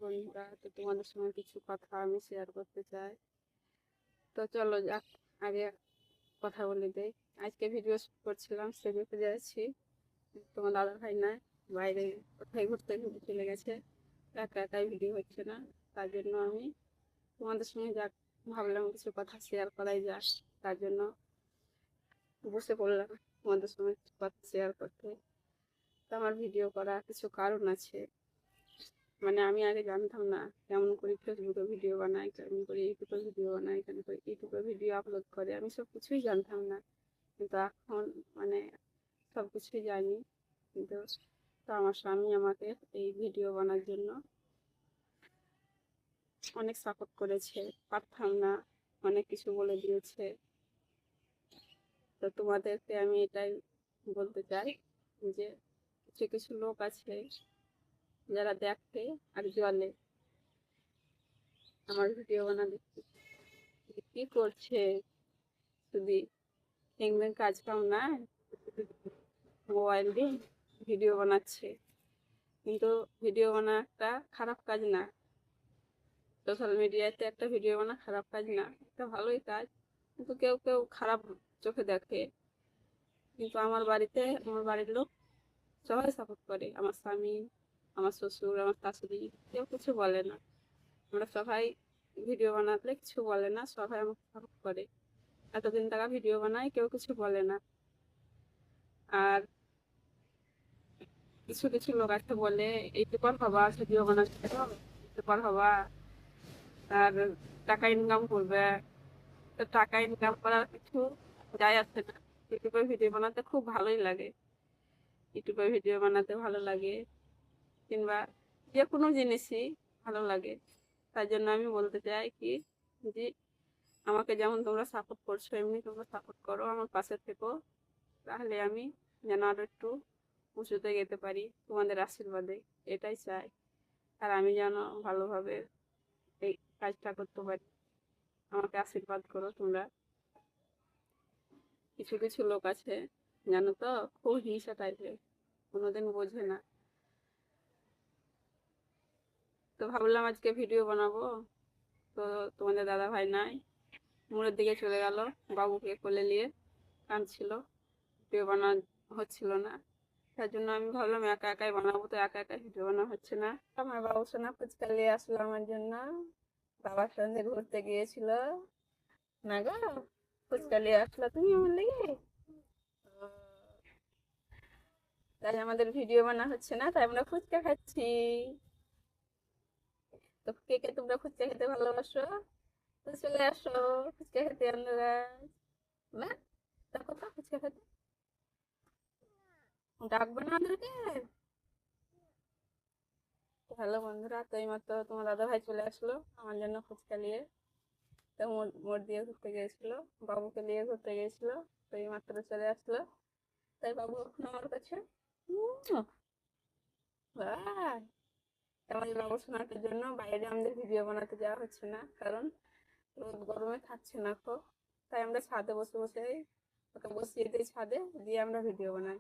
বন্ধুরা, তো তোমাদের সঙ্গে কিছু কথা আমি শেয়ার করতে চাই। তো চলো যাক, আগে কথা বলে দেই। আজকে ভিডিও শুট করছিলাম, সেজে যাচ্ছি। তোমার দাদা ভাই না, বাইরে কোথায় ঘুরতে ঘুরতে চলে গেছে, একা একাই ভিডিও হচ্ছে না। তার জন্য আমি তোমাদের সঙ্গে যাক ভাবলাম কিছু কথা শেয়ার করাই যাক, তার জন্য বসে পড়লাম তোমাদের সঙ্গে কিছু কথা শেয়ার করতে। তো আমার ভিডিও করা কিছু কারণ আছে। মানে আমি আগে জানতাম না কেমন করে ফেসবুকে ভিডিও বানায়, কেমন করে ইউটিউবে ভিডিও বানায়, কেমন করে ইউটিউবে ভিডিও আপলোড করে, আমি সব কিছুই জানতাম না। কিন্তু এখন মানে সব কিছুই জানি। কিন্তু তো আমার স্বামী আমাকে এই ভিডিও বানার জন্য অনেক সাপোর্ট করেছে, পারতাম না, অনেক কিছু বলে দিয়েছে। তো তোমাদেরকে আমি এটাই বলতে চাই যে কিছু কিছু লোক আছে যারা দেখে আর জলে আমার ভিডিও বানাতে কি করছে, শুধু দেখবেন কাজ কাম না, মোবাইল দিয়ে ভিডিও বানাচ্ছে। কিন্তু ভিডিও বানা একটা খারাপ কাজ না, সোশ্যাল মিডিয়াতে একটা ভিডিও বানা খারাপ কাজ না, একটা ভালোই কাজ। কিন্তু কেউ কেউ খারাপ চোখে দেখে। কিন্তু আমার বাড়ির লোক সবাই সাপোর্ট করে, আমার স্বামী, আমার শ্বশুর, আমার শাশুড়ি, কেউ কিছু বলে না। আমরা সবাই ভিডিও বানালে কিছু বলে না, সবাই আমাকে সাপোর্ট করে। এতদিন টাকা ভিডিও বানাই, কেউ কিছু বলে না। আর কিছু কিছু লোক আছে বলে ইউটিউবার হবা, ভিডিও বানাচ্ছে, ইউটিউবার হবা আর টাকা ইনকাম করবে। তো টাকা ইনকাম করার কিছু যায় আসে না। ইউটিউবে ভিডিও বানাতে খুব ভালোই লাগে, ইউটিউবে ভিডিও বানাতে ভালো লাগে, কিংবা যে কোনো জিনিসই ভালো লাগে। তার জন্য আমি বলতে চাই কি, যে আমাকে যেমন তোমরা সাপোর্ট করছো, এমনি তোমরা সাপোর্ট করো, আমার পাশে থেকো। তাহলে আমি যেন আরো একটু উঁচুতে যেতে পারি তোমাদের আশীর্বাদে, এটাই চাই। আর আমি যেন ভালোভাবে এই কাজটা করতে পারি, আমাকে আশীর্বাদ করো তোমরা। কিছু কিছু লোক আছে জানো তো, খুব হিংসা টাইপের, কোনোদিন বোঝে না। তো ভাবলাম আজকে ভিডিও বানাবো। তো তোমাদের দাদা ভাই নাই, মোড়ের দিকে চলে গেল, বাবুকে কোলে নিয়ে কাঁদছিল, ভিডিও বানানো হচ্ছিল না। তার জন্য আমি ভাবলাম একা একাই বানাবো, তো একা একাই ভিডিও বানানো হচ্ছে না। আমার বাবু সোনা ফুচকা নিয়ে আসলো আমার জন্য, বাবার সঙ্গে ঘুরতে গিয়েছিল না গো, ফুচকা নিয়ে আসলো তুমি আমার লেগে। তাই আমাদের ভিডিও বানা হচ্ছে না, তাই আমরা ফুচকা খাচ্ছি। তো কে কে তোমরা ফুচকা খেতে ভালোবাসো, তো চলে আসো ফুচকা খেতে আমরা। না, দেখো তো ফুচকা খেতে ডাকবে না আমাদেরকে। হ্যালো বন্ধুরা, তো এইমাত্র তোমার দাদা ভাই চলে আসলো আমার জন্য ফুচকা নিয়ে। তো মোড় দিয়ে ঘুরতে গিয়েছিল, বাবুকে নিয়ে ঘুরতে গিয়েছিল, তো এইমাত্র চলে আসলো। তাই বাবু এখন আমার কাছে। বাই। আমাদের বাবু সোনাটার জন্য বাইরে আমাদের ভিডিও বানাতে যাওয়া হচ্ছে না, কারণ রোদ গরমে থাকছে না খুব। তাই আমরা ছাদে বসে বসে ওকে বসিয়ে দিই, ছাদে দিয়ে আমরা ভিডিও বানাই।